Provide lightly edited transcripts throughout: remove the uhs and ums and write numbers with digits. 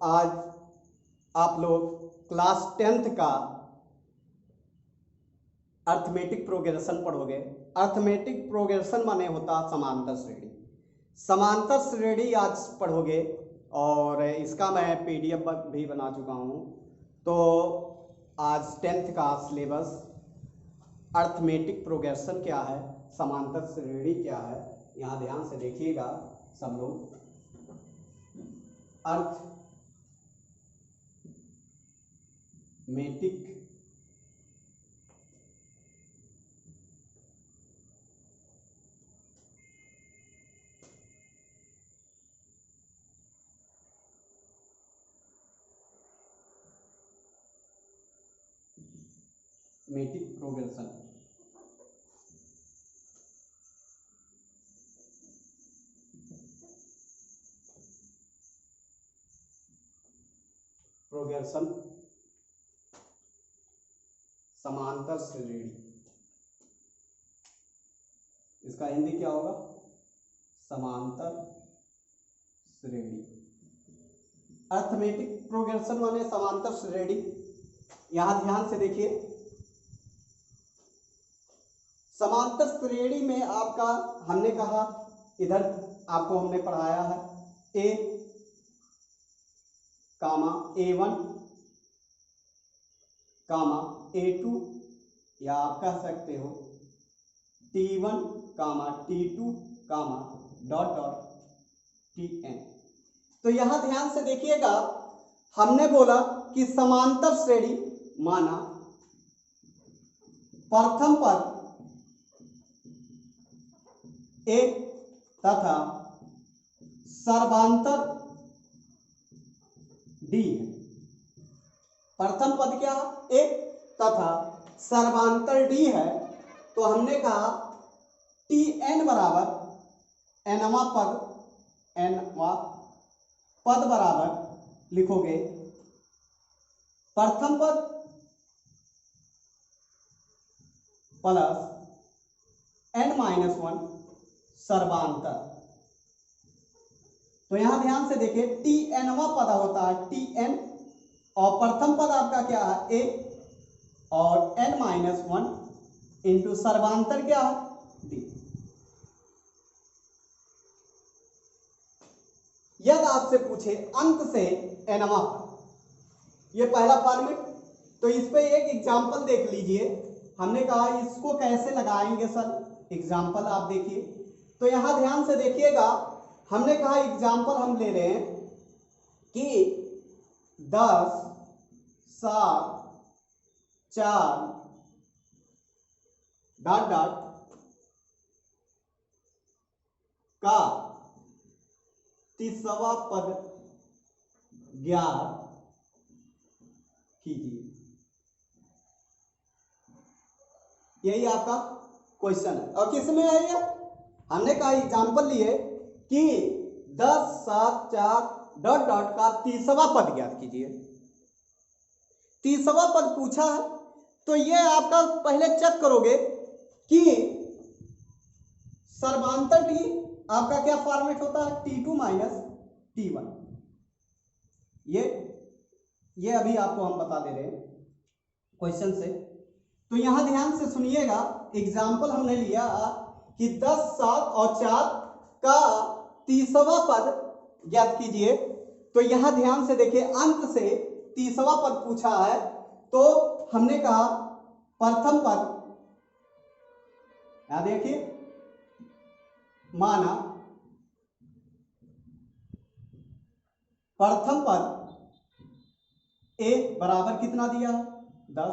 आज आप लोग क्लास 10th का अर्थमेटिक प्रोग्रेशन पढ़ोगे। अर्थमेटिक प्रोग्रेशन माने होता समांतर श्रेणी। समांतर श्रेणी आज पढ़ोगे और इसका मैं PDF भी बना चुका हूँ। तो आज 10th का सिलेबस अर्थमेटिक प्रोग्रेशन क्या है, समांतर श्रेणी क्या है, यहाँ ध्यान से देखिएगा सब लोग। अर्थमेटिक प्रोग्रेशन समांतर श्रेणी, इसका हिंदी क्या होगा? समांतर श्रेणी। अर्थमेटिक प्रोग्रेशन माने समांतर श्रेणी। यहां ध्यान से देखिए, समांतर श्रेणी में आपका हमने कहा, इधर आपको हमने पढ़ाया है A, A1, A2, या आप कह सकते हो T1, T2, dot dot Tn। तो यहां ध्यान से देखिएगा, हमने बोला कि समांतर श्रेणी माना प्रथम पद A तथा सर्वांतर D है। प्रथम पद क्या है? A तथा सर्वांतर D है। तो हमने कहा Tn बराबर nवां पद बराबर लिखोगे प्रथम पद प्लस n-1 सर्वांतर। तो यहां ध्यान से देखिए, Tnवां पद होता है Tn और प्रथम पद आपका क्या है? A, और n-1 इंटू सर्वांतर क्या है? D। यदि आपसे पूछे अंत से nवां पद, ये पहला फॉर्मेट, तो इस पे एक एग्जांपल देख लीजिए। हमने कहा इसको कैसे लगाएंगे सर, एग्जांपल आप देखिए। तो यहां ध्यान से देखिएगा, हमने कहा एग्जांपल हम ले रहे हैं कि 10, 7, 4 डॉट डॉट का तीसरा पद ज्ञात कीजिए। यही आपका क्वेश्चन है। और किस में है ये? हमने कहा एग्जांपल लिए कि 10, 7, 4 डॉट डॉट का तीसरा पद ज्ञात कीजिए। तीसरा पद पूछा है, तो ये आपका पहले चेक करोगे कि सर्वांतर टी आपका क्या फॉर्मेट होता है? T2 minus T1। ये अभी आपको हम बता दे रहे हैं क्वेश्चन से। तो यहां ध्यान से सुनिएगा, एग्जाम्पल हमने लिया कि 10, 7 और 4 का तीसरा पद ज्ञात कीजिए। तो यहां ध्यान से देखिए, अंत से तीसरा पद पूछा है, तो हमने कहा प्रथम पद, यहां देखिए, माना प्रथम पद A बराबर कितना दिया? 10।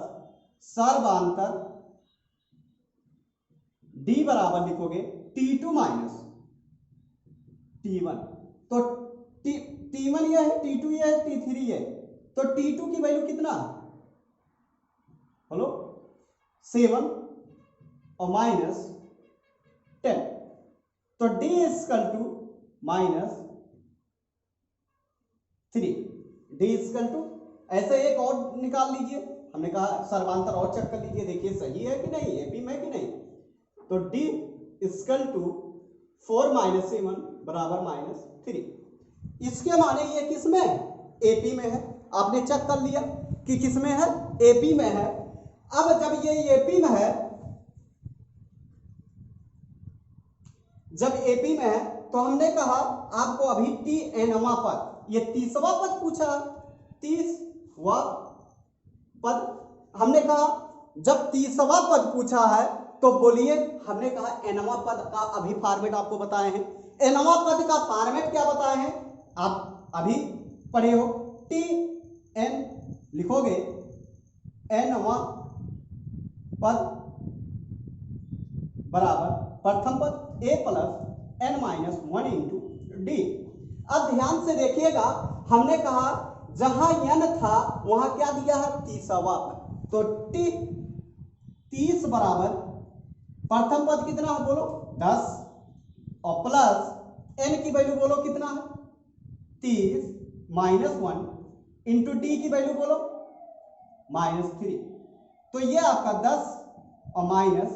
सर्वांतर D बराबर लिखोगे T2 माइनस T1। तो T1 यह है, T2 यह है, T3 यह है। तो T2 की वैल्यू कितना है? बोलो 7 और माइनस 10। तो D equal to minus 3। D equal to, ऐसे एक और निकाल लीजिए। हमने कहा सर्वांतर और चेक कर लीजिए, देखिए सही है कि नहीं, ये भी में कि नहीं। तो D इक्वल टू 4 माइनस 7 बराबर -3। इसके माने ये किस में? एपी में है। आपने चेक कर लिया कि किस में है, एपी में है। अब जब ये एपी में है, जब एपी में है तो हमने कहा आपको अभी टी एनवा पद, ये 30वां पद पूछा, 30वां पद। हमने कहा जब 30वां पद पूछा है तो बोलिए, हमने कहा एनवा पद का अभी फॉर्मेट आपको बताए हैं। एनवा पद का फॉर्मेट क्या बताए हैं, आप अभी पढ़े हो। टी एन लिखोगे, एनवा पद बराबर प्रथम पद a plus n minus 1 into d. अब ध्यान से देखिएगा, हमने कहा जहां n था वहां क्या दिया है, 30वां पद। तो टी 30 बराबर प्रथम पद कितना है बोलो 10, और प्लस n की वैल्यू बोलो कितना है 30 माइनस 1 इंटू डी की वैल्यू बोलो -3। तो ये आपका 10 और माइनस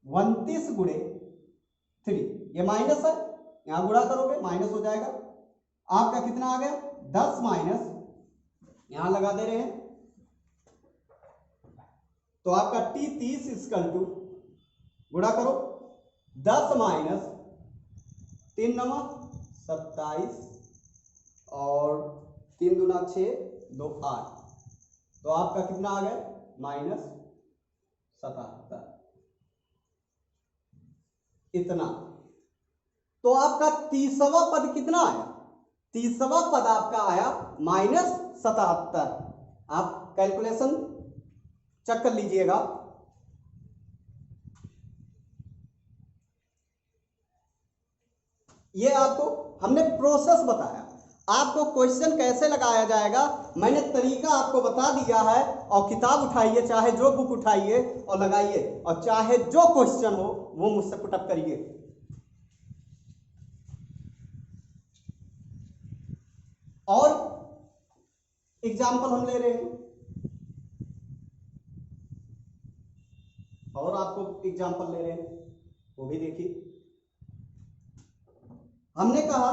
29 गुणे 3, ये माइनस है, यहां गुणा करोगे माइनस हो जाएगा। आपका कितना आ गया 10 माइनस, यहां लगा दे रहे हैं, तो आपका टी 30 इक्वल टू, गुणा करो 10 माइनस 3 नवा 27 और 3 दूना 6 2 8, तो आपका कितना आ गया -77, इतना। तो आपका 30वां पद कितना आया, 30वां पद आपका आया -77। आप कैलकुलेशन चेक कर लीजिएगा। ये आपको हमने प्रोसेस बताया, आपको क्वेश्चन कैसे लगाया जाएगा मैंने तरीका आपको बता दिया है। और किताब उठाइए, चाहे जो बुक उठाइए और लगाइए, और चाहे जो क्वेश्चन हो वो मुझसे पुटअप करिए। और एग्जाम्पल हम ले रहे हैं, और आपको एग्जाम्पल ले रहे हैं, वो भी देखिए। हमने कहा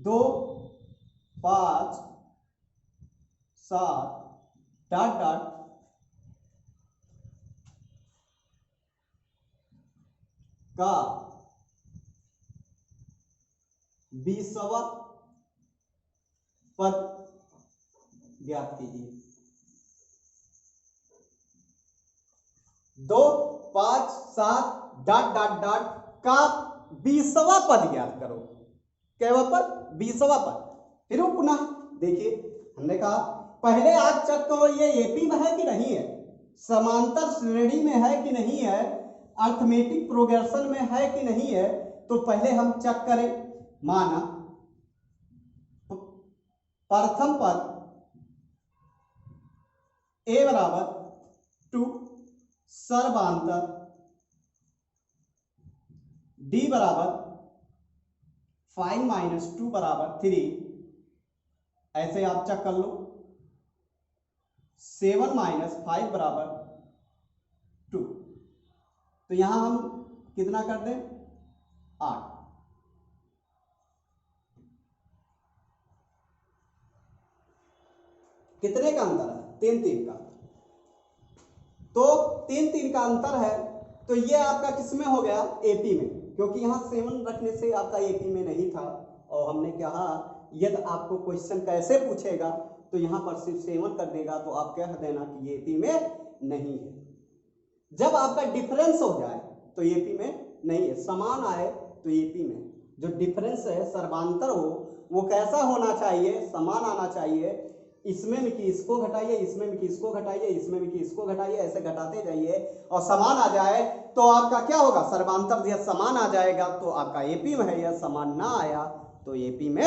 2 5 7 डॉट डॉट का 20वां पद ज्ञात कीजिए। 2 5 7 डॉट डॉट डॉट का 20वां पद ज्ञात करो। क्या पद 20वां पद। फिर पुनः देखिए, हमने कहा पहले आप चेक करो ये एपी में है कि नहीं है, समांतर श्रेणी में है कि नहीं है, अर्थमेटिक प्रोग्रेशन में है कि नहीं है। तो पहले हम चेक करें, माना प्रथम पद ए बराबर 2, सर्वांतर डी बराबर 5 माइनस 2 बराबर 3, ऐसे आप चेक कर लो। 7 माइनस 5 बराबर 2, तो यहां हम कितना कर दें 8। कितने का अंतर है 3 3 का, तो 3 3 का अंतर है। तो ये आपका किसमें हो गया एपी में, क्योंकि यहां 7 रखने से आपका एपी में नहीं था। और हमने कहा यदि आपको क्वेश्चन कैसे पूछेगा तो यहां पर सिर्फ 7 कर देगा, तो आप कह देना कि ये एपी में नहीं है। जब आपका डिफरेंस हो जाए तो एपी में नहीं है, समान आए तो एपी में। जो डिफरेंस है सर्वांतर हो वो कैसा होना चाहिए, समान आना चाहिए। इसमें भी कि इसको घटाइए, इसमें भी कि इसको घटाइए, इसमें भी कि इसको घटाइए, ऐसे घटाते जाइए और समान आ जाए तो आपका क्या होगा, सर्वांतर। यह समान आ जाएगा तो आपका एपी में है, यह समान ना आया तो एपी में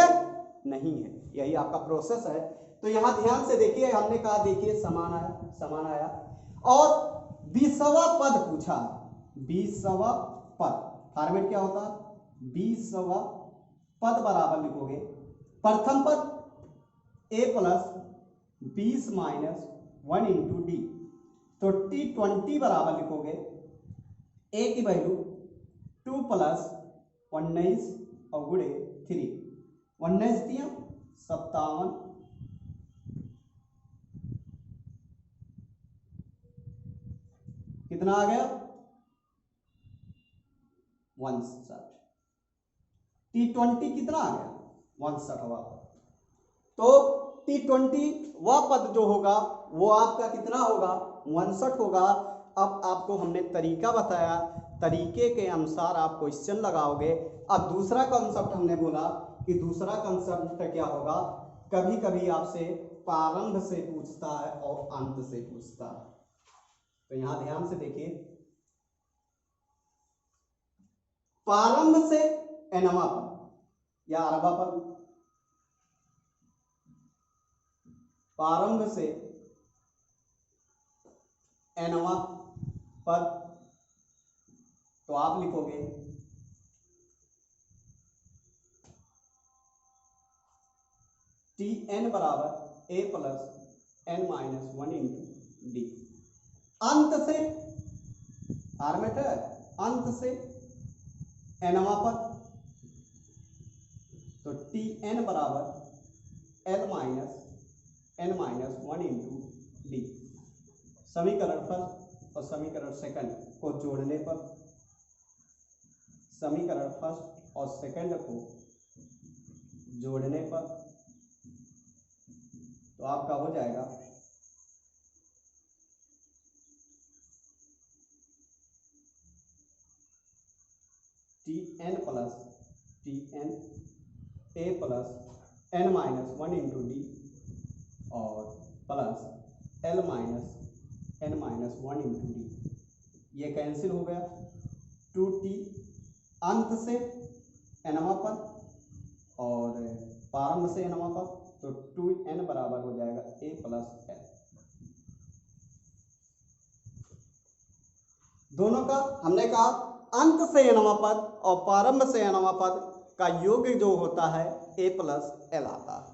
नहीं है। यही आपका प्रोसेस है। तो यहां ध्यान से देखिए, हमने कहा देखिए समान आया, समान आया। और 20वां पद पूछा, 20वां पद फॉर्मेट क्या होता है, 20वां पद बराबर लिखोगे प्रथम पद a plus 20 minus 1 into D. तो टी 20 बराबर लिखोगे ए की वैल्यू 2 प्लस 19 और गुड़े 3, 19 दिया 57, कितना आ गया 59। T20 कितना आ गया 59वां। तो T20 वह पद जो होगा वो आपका कितना होगा 59 होगा। अब आपको हमने तरीका बताया, तरीके के अनुसार आप क्वेश्चन लगाओगे। अब दूसरा कॉन्सेप्ट हमने बोला कि दूसरा कॉन्सेप्ट क्या होगा, कभी कभी आपसे प्रारंभ से पूछता है और अंत से पूछता है। तो यहां ध्यान से देखिए, प्रारंभ से nवां पद या 8वां पद, प्रारंभ से nवां पद, तो आप लिखोगे Tn बराबर a plus n minus 1 into D. अंत से फॉर्मेट है, अंत से nवां पद, तो Tn बराबर l minus n minus 1 into D. समीकरण फर्स्ट और समीकरण सेकंड को जोड़ने पर, समीकरण फर्स्ट और सेकंड को जोड़ने पर तो आपका हो जाएगा Tn plus Tn a plus n minus 1 into d और plus l minus n minus 1 into d. ये कैंसिल हो गया। 2t अंत से nवां पद और प्रारंभ से nवां पद, तो 2n बराबर हो जाएगा a प्लस l। दोनों का हमने कहा अंत से nवां पद और प्रारंभ से nवां पद का योग जो होता है a प्लस l आता है।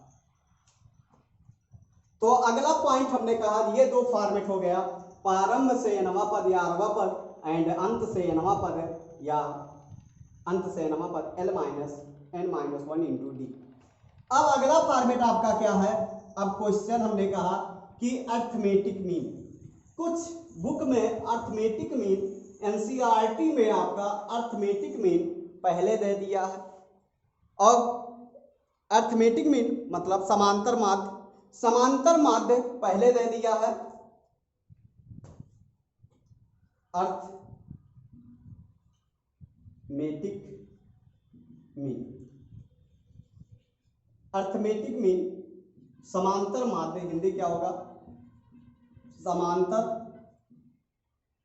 तो अगला पॉइंट हमने कहा ये दो फॉर्मेट हो गया, प्रारंभ से nवां पद या 8वां पद एंड अंत से nवां पद या अंत से nवां पद l minus n minus 1 into d. अब अगला फॉर्मेट आपका क्या है, अब क्वेश्चन हमने कहा कि अर्थमेटिक मीन। कुछ बुक में अर्थमेटिक मीन, एनसीईआरटी में आपका अर्थमेटिक मीन पहले दे दिया है, और अर्थमेटिक मीन मतलब समांतर माध्य, समांतर माध्य पहले दे दिया है। अर्थमेटिक मीन, अर्थमेटिक मीन समांतर माध्य, हिंदी क्या होगा समांतर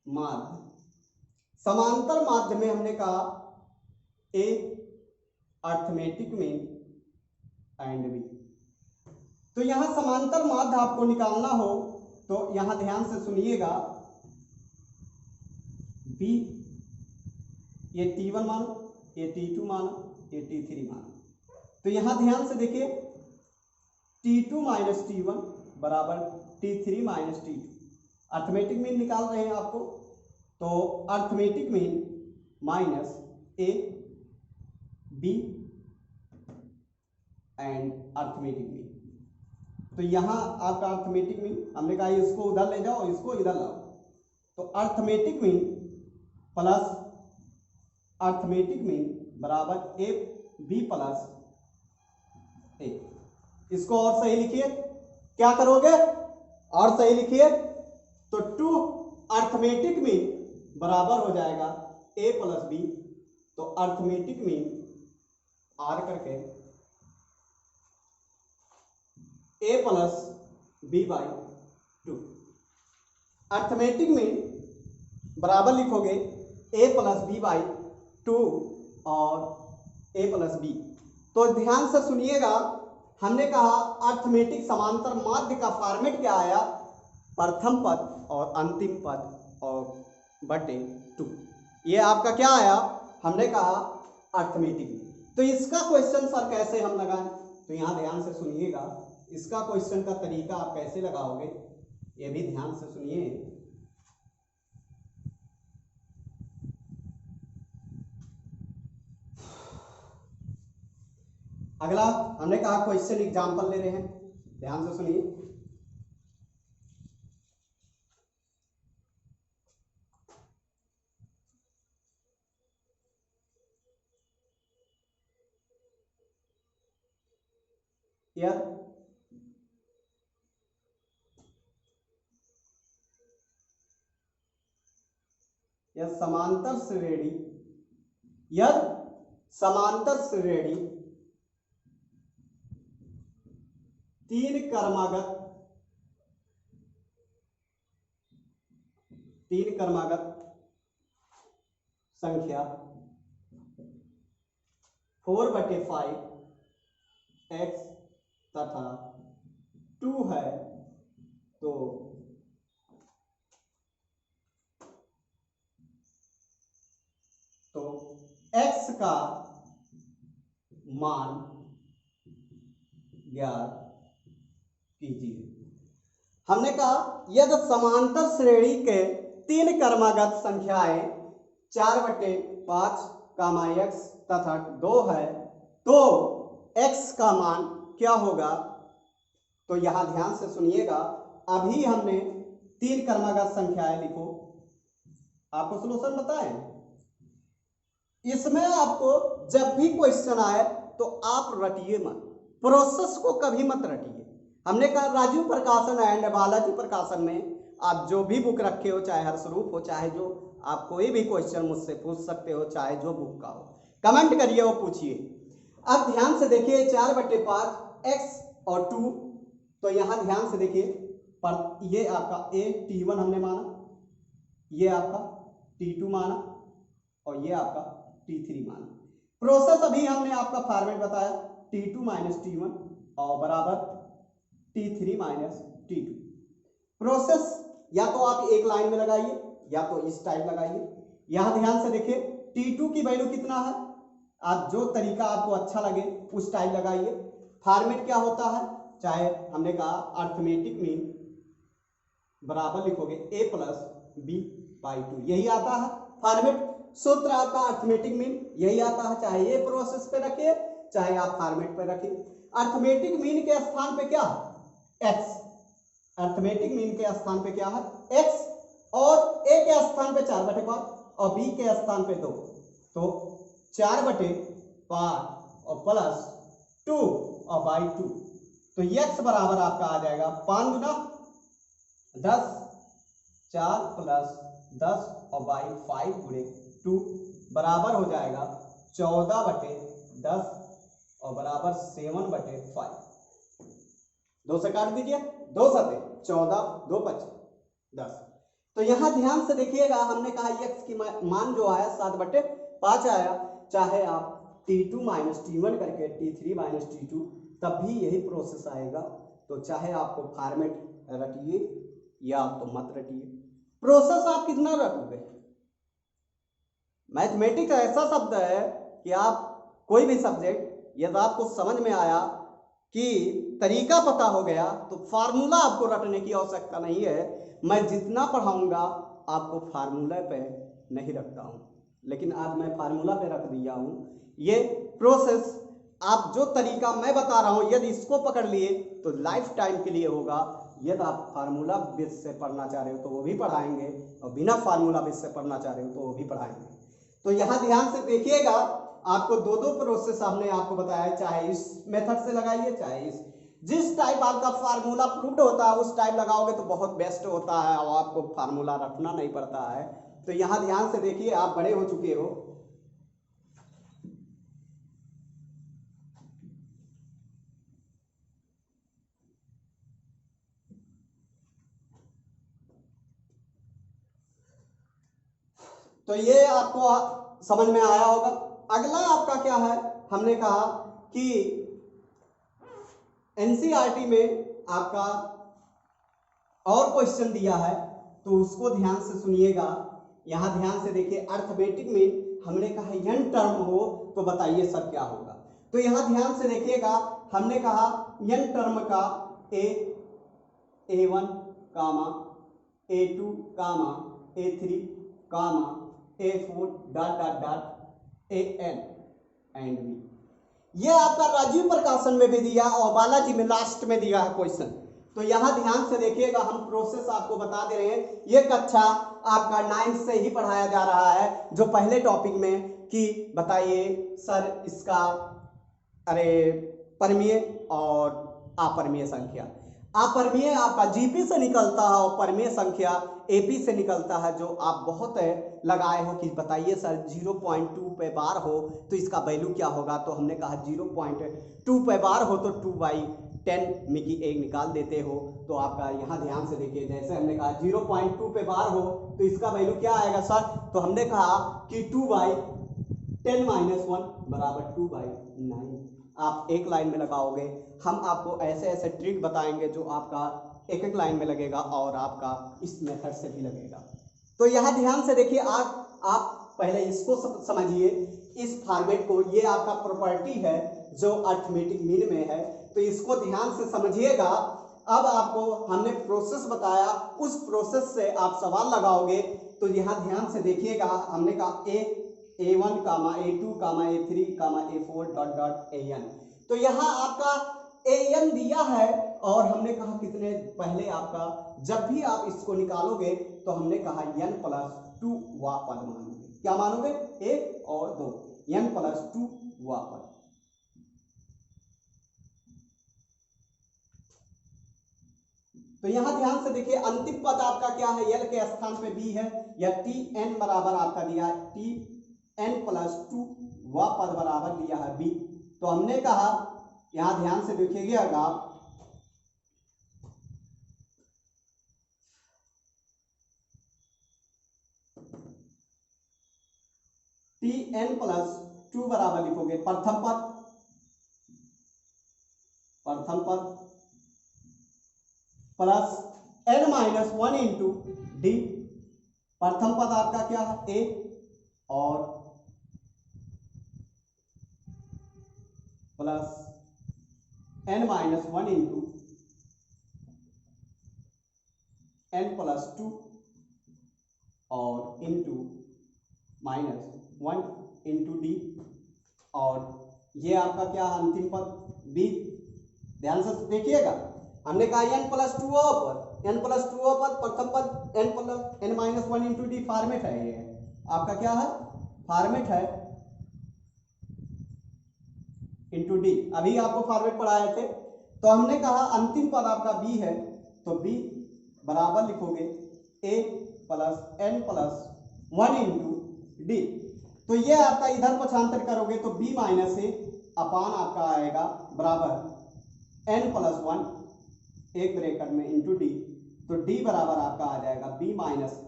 माध्य। समांतर माध्य में हमने कहा ए अर्थमेटिक मीन एंड बी। तो यहां समांतर माध्य आपको निकालना हो तो यहां ध्यान से सुनिएगा, बी ये T1 मानो, ये T2 मानो, ये T3 मानो। तो यहां ध्यान से देखिए T2 माइनस T1 बराबर T3 minus T2, arithmetic mean निकाल रहे हैं आपको। तो arithmetic mean minus A B and arithmetic mean. तो यहां आपका अर्थमेटिक मीन हमने कहा इसको उधर ले जाओ, इसको इधर लाओ, तो arithmetic mean plus arithmetic mean बराबर ए बी प्लस ए। इसको और सही लिखिए, क्या करोगे और सही लिखिए, तो 2 अर्थमेटिक मीन बराबर हो जाएगा ए प्लस बी। तो अर्थमेटिक मीन आर करके a plus b by 2। Arithmetic mean बराबर लिखोगे ए प्लस बी बाई 2 और ए प्लस बी। तो ध्यान से सुनिएगा, हमने कहा अर्थमेटिक समांतर माध्य का फॉर्मेट क्या आया, प्रथम पद और अंतिम पद और बटे 2। ये आपका क्या आया, हमने कहा अर्थमेटिक। तो इसका क्वेश्चन सर कैसे हम लगाएं, तो यहां ध्यान से सुनिएगा, इसका क्वेश्चन का तरीका आप कैसे लगाओगे ये भी ध्यान से सुनिए। अगला हमने कहा क्वेश्चन एग्जाम्पल ले रहे हैं, ध्यान से सुनिए। यदि समांतर श्रेणी, यदि समांतर श्रेणी तीन क्रमागत संख्या 4/5 x तथा 2 है, तो x का मान ज्ञात कीजिए। हमने कहा यदि समांतर श्रेणी के तीन क्रमागत संख्याएं 4/5 x तथा 2 है, तो x का मान क्या होगा। तो यहां ध्यान से सुनिएगा, अभी हमने तीन क्रमागत संख्याएं लिखो, आपको सॉल्यूशन बताएं। इसमें आपको जब भी क्वेश्चन आए तो आप रटिए मत, प्रोसेस को कभी मत रटिए। हमने कहा राजू प्रकाशन एंड बालाजी प्रकाशन में आप जो भी बुक रखे हो, चाहे हर्षरूप हो, चाहे जो आप कोई भी क्वेश्चन मुझसे पूछ सकते हो, चाहे जो बुक का हो, कमेंट करिए और पूछिए। अब ध्यान से देखिए 4/5 x और 2, तो यहां ध्यान से देखिए, पर ये आपका T1 हमने माना, ये आपका T2 माना और ये आपका T3 माना। प्रोसेस अभी हमने आपका फॉर्मेट बताया, T2 - T1 और बराबर T3 - T2। प्रोसेस या तो आप एक लाइन में लगाइए या तो इस टाइप लगाइए। यहां ध्यान से देखिए T2 की वैल्यू कितना है, आप जो तरीका आपको अच्छा लगे उस टाइप लगाइए। फॉर्मेट क्या होता है, चाहे हमने कहा अर्थमेटिक मीन बराबर लिखोगे a + b/2, यही आता है फॉर्मेट। सूत्र आपका अर्थमेटिक मीन यही आता है, चाहे ये प्रोसेस पे रखिए चाहे आप फॉर्मेट पे रखिए। अर्थमेटिक मीन के स्थान पे क्या है, x, अर्थमेटिक मीन के स्थान पे क्या है, x, और a के स्थान पे 4/5 और b के स्थान पे 2, तो 4/5 और +2 और /2, तो x बराबर आपका आ जाएगा 5 गुना 10, 4 + 10 और 5 गुणे 2 बराबर हो जाएगा 14/10 और बराबर 7/5। 2 से काट दीजिए, 2 सते 14, 2 × 10। तो यहां ध्यान से देखिएगा, हमने कहा x की मान जो आया 7/5 आया, चाहे आप T2 - T1 करके T3 - T2 तब भी यही प्रोसेस आएगा। तो चाहे आपको फॉर्मेट रटिए या तो मत रटिए, प्रोसेस आप कितना रटोगे। मैथमेटिक्स ऐसा शब्द है कि आप कोई भी सब्जेक्ट यदि आपको समझ में आया कि तरीका पता हो गया तो फार्मूला आपको रटने की आवश्यकता नहीं है। मैं जितना पढ़ाऊंगा आपको फार्मूला पे नहीं रखता हूं, लेकिन आज मैं फार्मूला पे रख दिया हूं। ये प्रोसेस आप जो तरीका मैं बता रहा हूं, यदि इसको पकड़ लिए तो लाइफ टाइम के लिए होगा। यदि आप फार्मूला बेस से पढ़ना चाह रहे हो तो वो भी पढ़ाएंगे, और बिना फार्मूला बेस से पढ़ना चाह रहे हो तो वो भी पढ़ाएंगे। तो यहां ध्यान से देखिएगा, आपको दो प्रोसेस हमने आपको बताया, चाहे इस मेथड से लगाइए चाहे इस, जिस टाइप आपका फार्मूला प्रूव्ड होता है उस टाइप लगाओगे तो बहुत बेस्ट होता है और आपको फार्मूला रखना नहीं पड़ता है। तो यहां ध्यान से देखिए, आप बड़े हो चुके हो, तो ये आपको समझ में आया होगा। अगला आपका क्या है, हमने कहा कि एनसीईआरटी में आपका और क्वेश्चन दिया है तो उसको ध्यान से सुनिएगा। यहां ध्यान से देखिए, अर्थमेटिक में हमने कहा n टर्म हो तो बताइए सर क्या होगा। तो यहां ध्यान से देखिएगा, हमने कहा n टर्म का a1, a2, a3, a4 ... an and b। ये आपका राजीव प्रकाशन में भी दिया और बालाजी में लास्ट में दिया है क्वेश्चन। तो यहाँ ध्यान से देखिएगा, हम प्रोसेस आपको बता दे रहे हैं। ये कक्षा आपका 9th से ही पढ़ाया जा रहा है, जो पहले टॉपिक में कि बताइए सर इसका अरे परमीय और अपरमीय संख्या। अपरमीय आपका जीपी से निकलता है और परमीय संख्या एपी से निकलता है, जो आप बहुत लगाए हो कि बताइए सर 0.2 पे बार हो तो इसका वैल्यू क्या होगा। तो हमने कहा 0.2 पे बार हो तो 2/10 मिकी 1 निकाल देते हो। तो आपका यहाँ ध्यान से देखिए, जैसे हमने कहा 0.2 पे बार हो तो इसका वैल्यू क्या आएगा सर। तो हमने कहा कि 2/10 - 1 बराबर 2/9। आप एक लाइन में लगाओगे, हम आपको ऐसे ऐसे ट्रिक बताएंगे जो आपका एक एक लाइन में लगेगा और आपका इस मेथड से भी लगेगा। तो यहाँ ध्यान से देखिए, आप पहले इसको समझिए, इस फॉर्मेट को। ये आपका प्रॉपर्टी है जो अरिथमेटिक मीन में है, तो इसको ध्यान से समझिएगा। अब आपको हमने प्रोसेस बताया, उस प्रोसेस से आप सवाल लगाओगे। तो यहाँ ध्यान से देखिएगा, हमने कहा A1, A2, A3, A4 ... AN। तो यहाँ आपका AN दिया है और हमने कहा कितने पहले आपका, जब भी आप इसको निकालोगे तो हमने कहा n+2 वा पद मानोगे। क्या मानोगे? 1 और 2, n+2 वा पद। तो यहां ध्यान से देखिए, अंतिम पद आपका क्या है, l के स्थान पे b है, या tn बराबर आपका दिया है tn+2 वा पद बराबर दिया है b। तो हमने कहा, यहां ध्यान से देखिएगा, tn+2 बराबर लिखोगे प्रथम पद प्लस n-1 इंटू डी। प्रथम पद आपका क्या है a, और प्लस n-1 इंटू n+2 और इंटू -1 इंटू डी। और ये आपका क्या है अंतिम पद b। ध्यान से देखिएगा, हमने कहा n+2 पर प्रथम पद n-1 इंटू डी फॉर्मेट है। ये आपका क्या है, फॉर्मेट है इंटू डी। अभी आपको फॉर्मेट पढ़ाए थे। तो हमने कहा अंतिम पद आपका b है, तो b बराबर लिखोगे a + n+1 इंटू डी। तो ये आपका इधर पक्षांतर करोगे तो b - a अपान आपका आएगा बराबर n+1 एक ब्रैकेट में इंटू डी। तो डी बराबर आपका आ जाएगा b -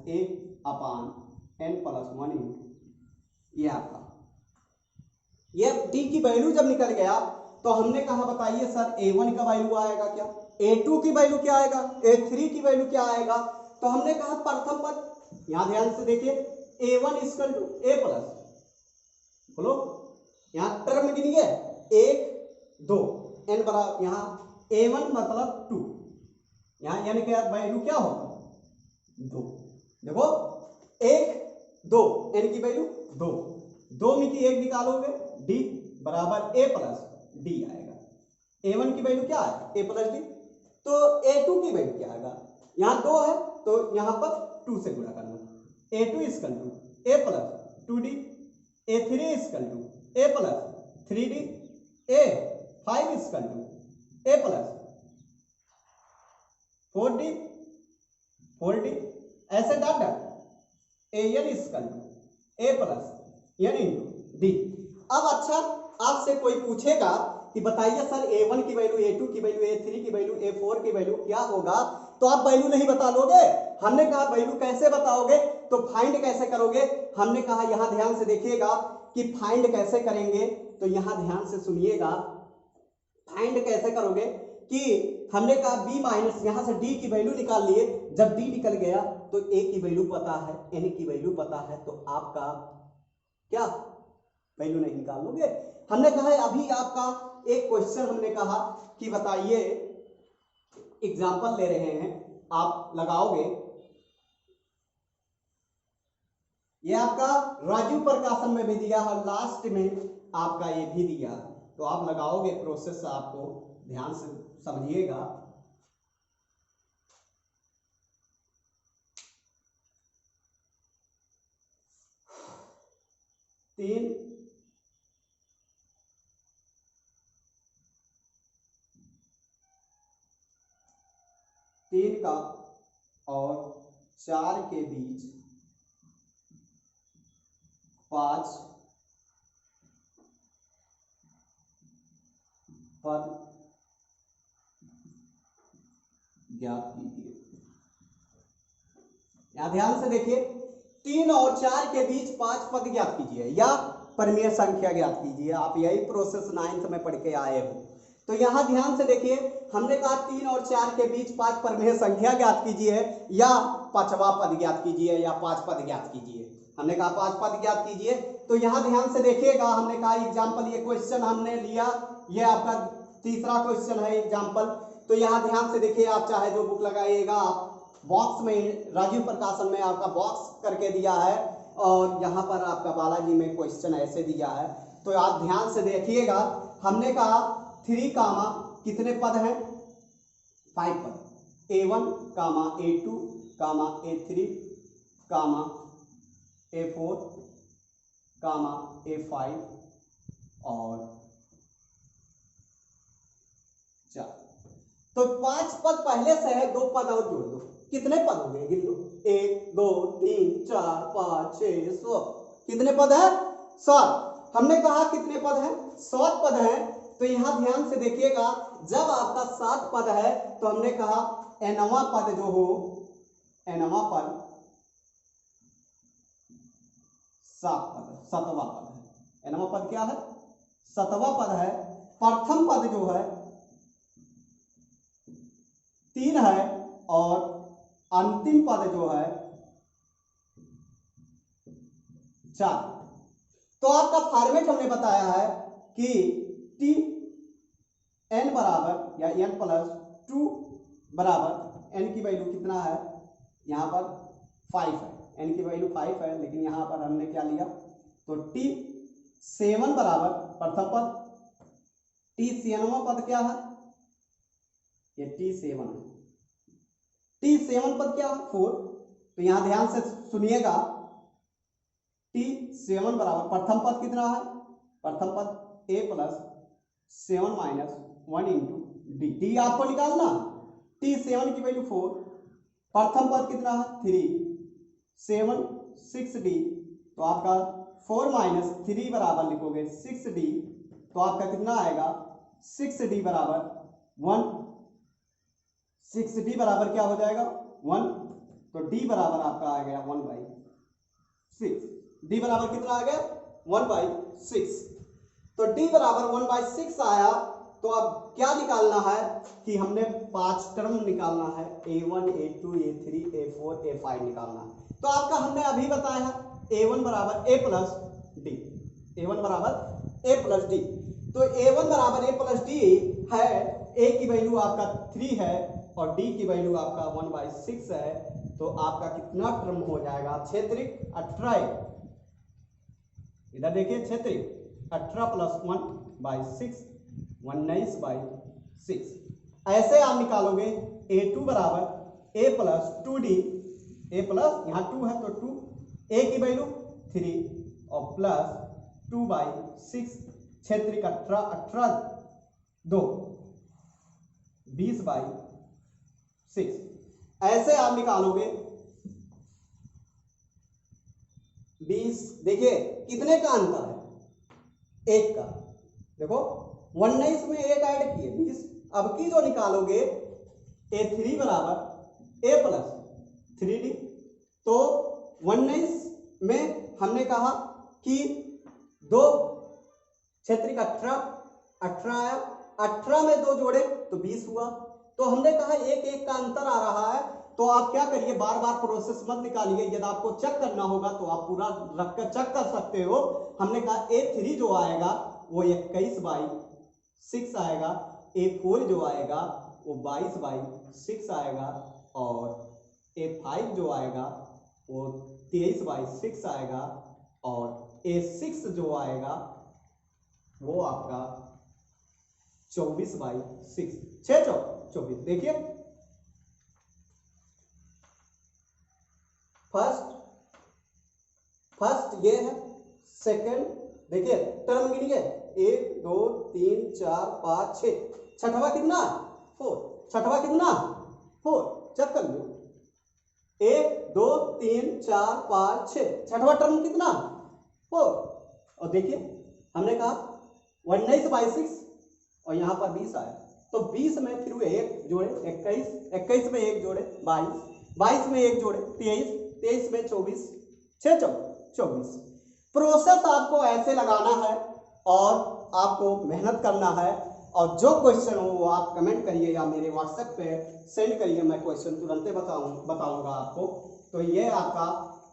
a upon n+1 into ये आपका, ये डी की वैल्यू जब निकल गया तो हमने कहा बताइए सर a1 का वैल्यू आएगा क्या, a2 की वैल्यू क्या आएगा, a3 की वैल्यू क्या आएगा। तो हमने कहा प्रथम पद, यहां ध्यान से देखिए, a1 = a प्लस, बोलो यहां टर्म गिनिए 1 2 n बराबर, यहां a1 मतलब 2, यहां n के वैल्यू क्या होगा 2। देखो 1 2 n की वैल्यू 2, 2 में की 1 निकालोगे d बराबर a प्लस d आएगा। a1 की वैल्यू क्या है a प्लस d। तो a2 की वैल्यू क्या आएगा, यहां 2 है तो यहां पर 2 से गुणा करना, a2 = a plus 2d, a3 = a plus 3d, a5 = a plus 4d, 4d, ऐसे dot dot an = a plus n into d. अब अच्छा, आपसे कोई पूछेगा कि बताइए सर a1 की वैल्यू, a2 की वैल्यू, a3 की वैल्यू, a4 की वैल्यू क्या होगा, तो आप वैल्यू नहीं बता लोगे। हमने कहा वैल्यू कैसे बताओगे, तो फाइंड कैसे करोगे। हमने कहा यहां ध्यान से देखिएगा कि फाइंड कैसे करेंगे। तो यहां ध्यान से सुनिएगा, फाइंड कैसे करोगे कि हमने कहा b- यहां से d की वैल्यू निकाल लिए। जब d निकल गया तो a की वैल्यू पता है, n की वैल्यू पता है, तो आपका क्या वैल्यू नहीं निकाल लोगे। हमने कहा अभी आपका एक क्वेश्चन हमने कहा कि बताइए, एग्जांपल ले रहे हैं, आप लगाओगे। ये आपका राजीव प्रकाशन में भी दिया है, लास्ट में आपका ये भी दिया है। तो आप लगाओगे प्रोसेस, आपको ध्यान से समझिएगा। तीन का और 4 के बीच 5 पद ज्ञात कीजिए। यहां ध्यान से देखिए, 3 और 4 के बीच 5 पद ज्ञात कीजिए या परिमेय संख्या ज्ञात कीजिए। आप यही प्रोसेस 9th में पढ़ के आए हो। तो यहां ध्यान से देखिए, हमने कहा 3 और 4 के बीच 5 परिमेय संख्या ज्ञात कीजिए या 5वां पद ज्ञात कीजिए या 5 पद ज्ञात कीजिए। हमने कहा 5 पद ज्ञात कीजिए। तो यहां ध्यान से देखिएगा, हमने कहा एग्जाम्पल, ये क्वेश्चन हमने लिया, ये आपका तीसरा क्वेश्चन है एग्जाम्पल। तो यहां ध्यान से देखिए, आप चाहे जो बुक लगाइएगा, आप बॉक्स में राजीव प्रकाशन में आपका बॉक्स करके दिया है और यहाँ पर आपका बालाजी में क्वेश्चन ऐसे दिया है। तो आप ध्यान से देखिएगा, हमने कहा 3 कामा कितने पद हैं, 5 पद, A1 कामा A2 कामा A3 कामा A4 कामा A5 और 4। तो 5 पद पहले से है, 2 पद और जोड़ दो। कितने पद हो गए, गिन लो, 1 2 3 4 5 6 7। कितने पद है, 7। हमने कहा कितने पद हैं, 7 पद हैं। तो यहां ध्यान से देखिएगा, जब आपका 7 पद है तो हमने कहा nवां पद जो हो, nवां पद 7 पद, 7वां पद है। nवां पद क्या है, 7वां पद है। प्रथम पद जो है 3 है और अंतिम पद जो है 4। तो आपका फॉर्मेट हमने बताया है कि टी एन बराबर या n प्लस 2 बराबर, n की वैल्यू कितना है, यहां पर 5 है, n की वैल्यू 5 है, लेकिन यहां पर हमने क्या लिया, तो T7 बराबर प्रथम पद, T7वां पद क्या है, ये T7 है, T7 पद क्या है, 4। तो यहां ध्यान से सुनिएगा, T7 बराबर प्रथम पद कितना है, प्रथम पद A plus 7 minus 1 into D. D आपको निकालना, T7 की वैल्यू 4, प्रथम पद कितना है 3, 7 6D। तो आपका 4 माइनस 3 बराबर लिखोगे 6D। तो आपका कितना आएगा, 6D बराबर 1। 6D बराबर क्या हो जाएगा, 1। तो D बराबर आपका आ गया 1/6। D बराबर कितना आ गया, 1/6। तो D बराबर 1/6 आया। तो अब क्या निकालना है कि हमने 5 टर्म निकालना है, A1 A2 A3 A4 A5 निकालना है। तो आपका हमने अभी बताया A1 बराबर A प्लस डी, A1 बराबर A प्लस डी। तो A1 बराबर A प्लस डी है, A की वैल्यू आपका 3 है और D की वैल्यू आपका 1/6 है। तो आपका कितना टर्म हो जाएगा, क्षेत्रिक 18। इधर देखिए, क्षेत्रिक 18 प्लस 1/6, 19/6। ऐसे आप निकालोगे A2 बराबर A plus 2D, A plus यहाँ 2 है तो 2, A की वैल्यू 3 और प्लस 2/6, क्षेत्रिक 18, 18 2 20/6। ऐसे आप निकालोगे 20। देखिए कितने का अंतर है, 1 का। देखो 19 में 1 ऐड किए 20। अब की जो निकालोगे A3 बराबर A प्लस 3D। तो 19 में हमने कहा कि 2, क्षेत्रिक 18 आया, 18 में 2 जोड़े तो 20 हुआ। तो हमने कहा 1 का अंतर आ रहा है। तो आप क्या करिए, बार बार प्रोसेस मत निकालिए, यदि आपको चेक करना होगा तो आप पूरा रखकर चेक कर सकते हो। हमने कहा A3 जो आएगा वो 21/6 आएगा, A4 जो आएगा वो 22/6 आएगा और A5 जो आएगा वो 23/6 आएगा और A6 जो आएगा वो आपका 24/6, 6 चौक 24। देखिए फर्स्ट ये है, सेकंड देखिए टर्म गिनिए 1 2 3 4 5 6, छठवा कितना 4, छठवा कितना 4, चेक कर लो 1 2 3 4 5 6, छठवा टर्म कितना 4। और देखिए हमने कहा 19/6 और यहाँ पर 20 आया, तो 20 में फिर 1 जोड़े 21, 21 में 1 जोड़े 22, 22 में 1 जोड़े 23, 23 में 24, 6 चौक 24। प्रोसेस आपको ऐसे लगाना है और आपको मेहनत करना है, और जो क्वेश्चन हो वो आप कमेंट करिए या मेरे व्हाट्सएप पे सेंड करिए, मैं क्वेश्चन तुरंत बताऊंगा आपको। तो ये आपका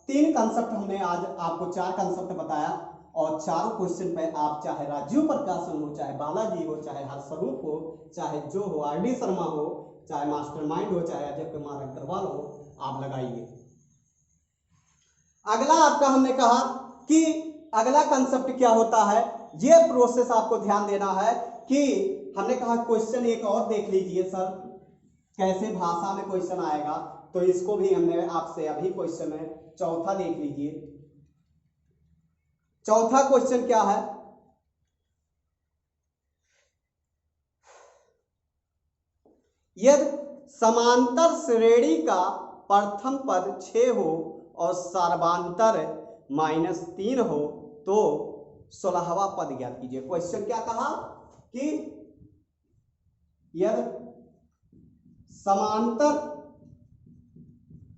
3 कंसेप्ट हमने आज आपको 4 कंसेप्ट बताया, और चारों क्वेश्चन पे आप चाहे राजीव प्रकाशन हो, चाहे बालाजी हो, चाहे हर्षरूप हो, चाहे जो हो आर.डी. शर्मा हो, चाहे मास्टरमाइंड हो, चाहे अजय कुमार अग्रवाल हो, आप लगाइए। अगला आपका हमने कहा कि अगला कंसेप्ट क्या होता है, ये प्रोसेस आपको ध्यान देना है कि हमने कहा क्वेश्चन एक और देख लीजिए सर कैसे भाषा में क्वेश्चन आएगा, तो इसको भी हमने आपसे अभी क्वेश्चन है चौथा देख लीजिए। चौथा क्वेश्चन क्या है, यदि समांतर श्रेणी का प्रथम पद 6 हो और सर्वांतर -3 हो तो 16वां पद ज्ञात कीजिए। क्वेश्चन क्या कहा कि यदि समांतर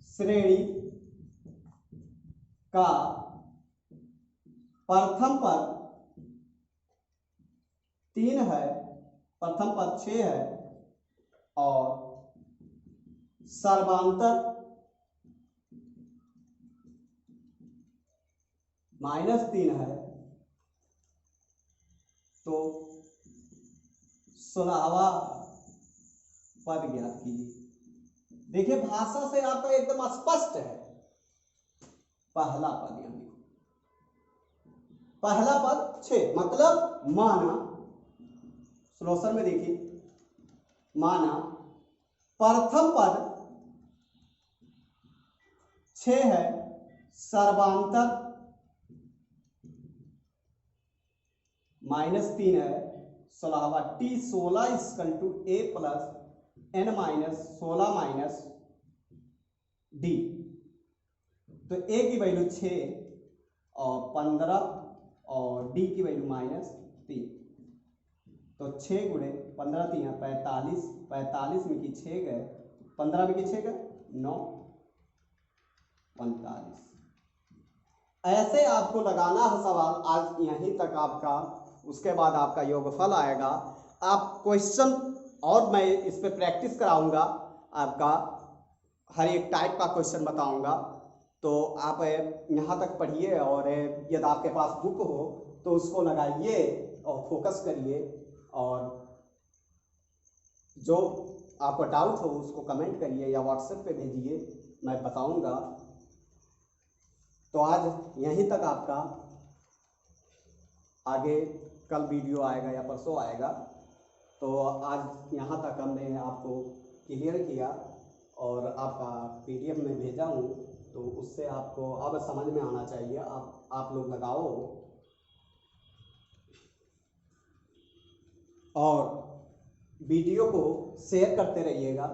श्रेणी का प्रथम पद 3 है, प्रथम पद 6 है और सर्वांतर -3 है तो 16वां पद ज्ञात कीजिए। देखिए भाषा से आपका एकदम स्पष्ट है, पहला पद यानी पहला पद 6, मतलब माना सॉल्यूशन में देखिए, माना प्रथम पद 6 है, सर्वांतर -3 है, 16वां t 16 = a + n - 16 - d, तो a की वैल्यू 6 और 15 और d की वैल्यू -3, तो 6 × 15 3 45, 45 में कि 6 गए, 15 में कि 6 गए 9, 45। ऐसे आपको लगाना है सवाल आज यहीं तक आपका, उसके बाद आपका योगफल आएगा। आप क्वेश्चन और मैं इस पे प्रैक्टिस कराऊंगा, आपका हर एक टाइप का क्वेश्चन बताऊंगा, तो आप यहाँ तक पढ़िए, और यदि आपके पास बुक हो तो उसको लगाइए और फोकस करिए, और जो आपको डाउट हो उसको कमेंट करिए या व्हाट्सएप पे भेजिए, मैं बताऊंगा। तो आज यहीं तक आपका, आगे कल वीडियो आएगा या परसों आएगा, तो आज यहाँ तक हमने आपको क्लियर किया और आपका PDF में भेजा हूँ, तो उससे आपको अब समझ में आना चाहिए। आप लोग लगाओ और वीडियो को शेयर करते रहिएगा।